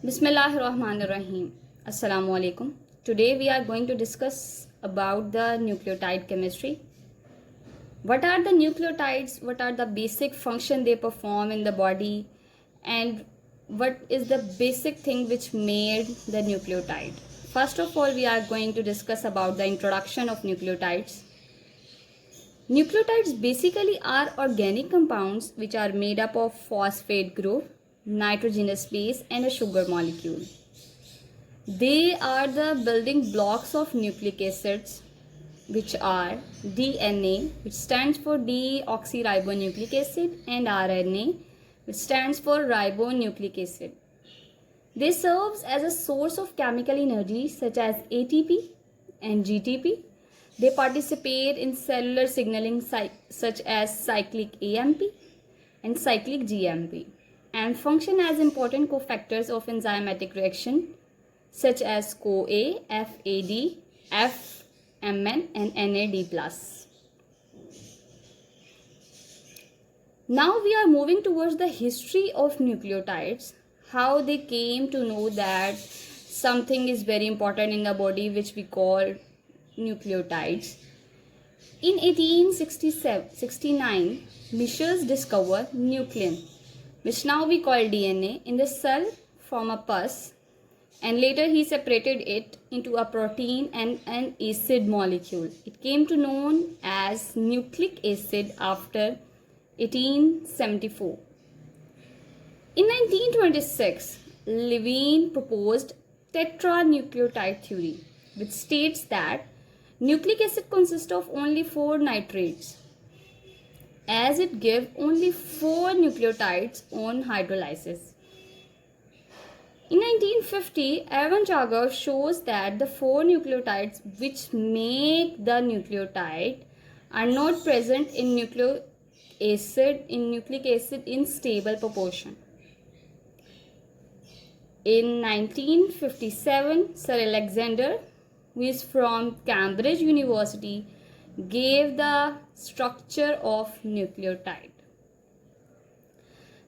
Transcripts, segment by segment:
Bismillahirrahmanirrahim. Assalamu alaikum. Today we are going to discuss about the nucleotide chemistry. What are the nucleotides? What are the basic function they perform in the body? And what is the basic thing which made the nucleotide? First of all, we are going to discuss about the introduction of nucleotides. Nucleotides basically are organic compounds which are made up of phosphate group, nitrogenous base and a sugar molecule. They are the building blocks of nucleic acids, which are DNA, which stands for deoxyribonucleic acid, and RNA, which stands for ribonucleic acid. They serve as a source of chemical energy such as ATP and GTP. They participate in cellular signaling such as cyclic AMP and cyclic GMP, and function as important cofactors of enzymatic reaction such as CoA, FAD, FMN and NAD+. Now we are moving towards the history of nucleotides, how they came to know that something is very important in the body which we call nucleotides. In 1869, Michels discovered nuclein, which now we call DNA, in the cell from a pus, and later he separated it into a protein and an acid molecule. It came to known as nucleic acid after 1874. In 1926, Levine proposed tetranucleotide theory, which states that nucleic acid consists of only 4 nitrates, as it gives only 4 nucleotides on hydrolysis. In 1950, Evan Jager shows that the 4 nucleotides which make the nucleotide are not present in nucleic acid in stable proportion. In 1957, Sir Alexander, who is from Cambridge University, gave the structure of nucleotide.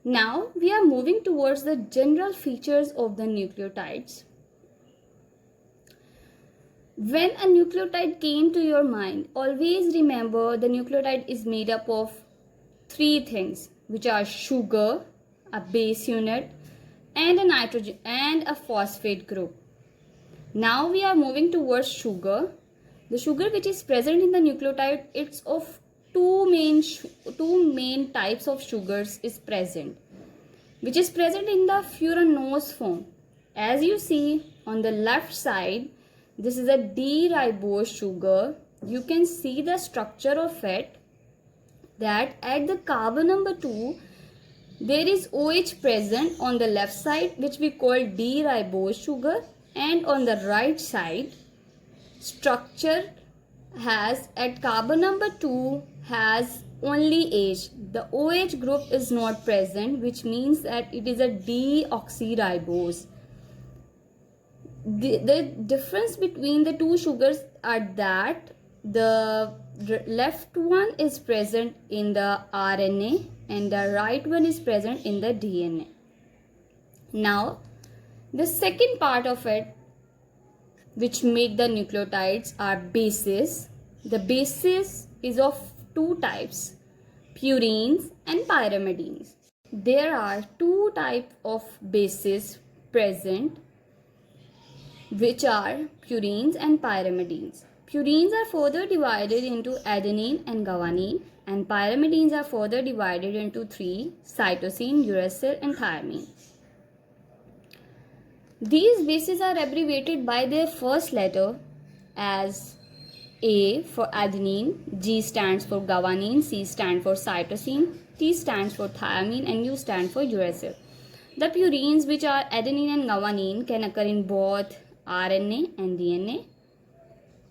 Now we are moving towards the general features of the nucleotides. When a nucleotide came to your mind, always remember the nucleotide is made up of 3 things, which are sugar, a base unit, and a nitrogen and a phosphate group. Now we are moving towards sugar. The sugar which is present in the nucleotide, it's of two main types of sugars is present, which is present in the furanose form. As you see on the left side, this is a D-ribose sugar. You can see the structure of it, that at the carbon number 2, there is OH present on the left side, which we call D-ribose sugar, and on the right side, structure has at carbon number 2 has only H. The OH group is not present, which means that it is a deoxyribose. The difference between the two sugars are that the left one is present in the RNA and the right one is present in the DNA. Now, the second part of it, which make the nucleotides, are bases. The bases is of 2 types, purines and pyrimidines. There are 2 types of bases present, which are purines and pyrimidines. Purines are further divided into adenine and guanine, and pyrimidines are further divided into 3, cytosine, uracil and thymine. These bases are abbreviated by their first letter as A for adenine, G stands for guanine, C stands for cytosine, T stands for thymine and U stands for uracil. The purines, which are adenine and guanine, can occur in both RNA and DNA.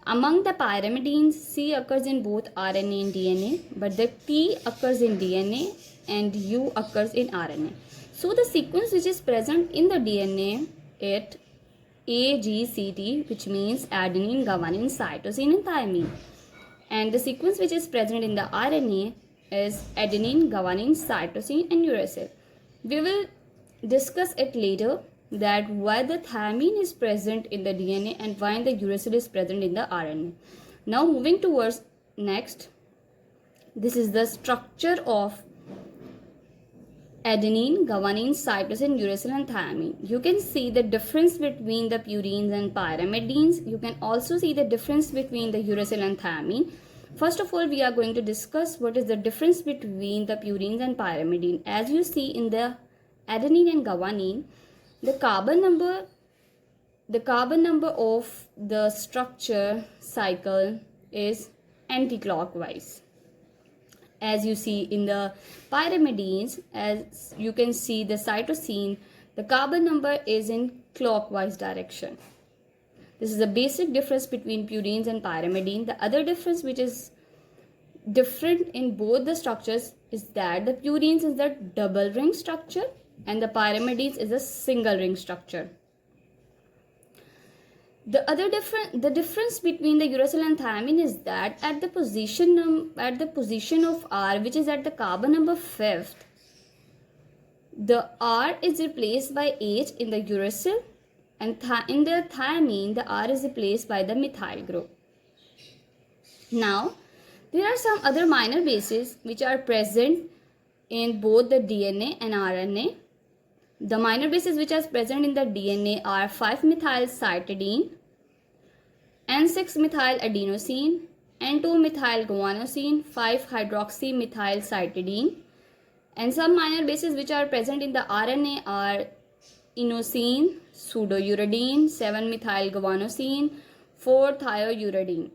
Among the pyrimidines, C occurs in both RNA and DNA, but the T occurs in DNA and U occurs in RNA. So the sequence which is present in the DNA, it AGCT, which means adenine, guanine, cytosine and thymine. And the sequence which is present in the RNA is adenine, guanine, cytosine and uracil. We will discuss it later. that why the thymine is present in the DNA and why the uracil is present in the RNA. Now moving towards next, this is the structure of adenine, guanine, cytosine, uracil and thymine. You can see the difference between the purines and pyrimidines. You can also see the difference between the uracil and thymine. First of all, we are going to discuss what is the difference between the purines and pyrimidine. As you see in the adenine and guanine, the carbon number of the structure cycle is anti-clockwise. As you see in the pyrimidines, as you can see the cytosine, the carbon number is in clockwise direction. This is the basic difference between purines and pyrimidine. The other difference which is different in both the structures is that the purines is the double ring structure and the pyrimidines is a single ring structure. The difference between the uracil and thymine is that at the position of R, which is at the carbon number 5th, the R is replaced by H in the uracil, and in the thymine the R is replaced by the methyl group. Now there are some other minor bases which are present in both the DNA and RNA. The minor bases which are present in the DNA are 5-methylcytidine, N6-methyladenosine, N2-methylguanosine, 5-hydroxymethylcytidine. And some minor bases which are present in the RNA are inosine, pseudouridine, 7-methylguanosine, 4-thiouridine.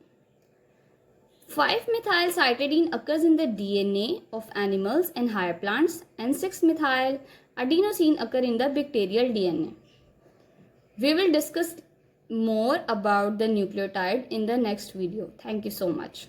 5-methylcytidine occurs in the DNA of animals and higher plants, and 6-methyladenosine occur in the bacterial DNA. We will discuss more about the nucleotide in the next video. Thank you so much.